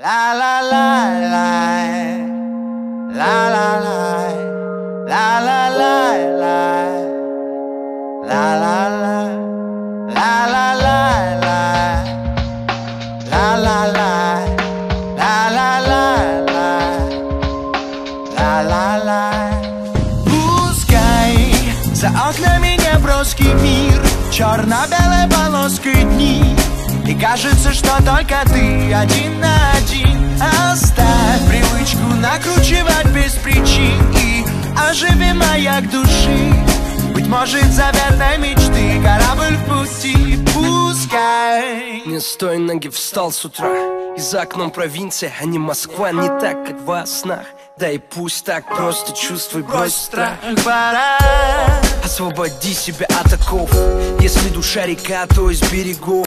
La la la la, la la la, la la la la, la la la, la la la la, la la la, la la la, la la la. Пускай за окнами неброский мир, черно-белой полоской дни, и кажется, что только ты один на один. Оставь привычку накручивать без причин и оживи маяк души. Быть может, заветной мечты корабль в пути. Пускай не с той ноги встал с утра, и за окном провинция, а не Москва. Не так, как во снах. Да и пусть так, просто чувствуй, брось страх. Пора освободи себя от оков. Если душа река, то из берегов.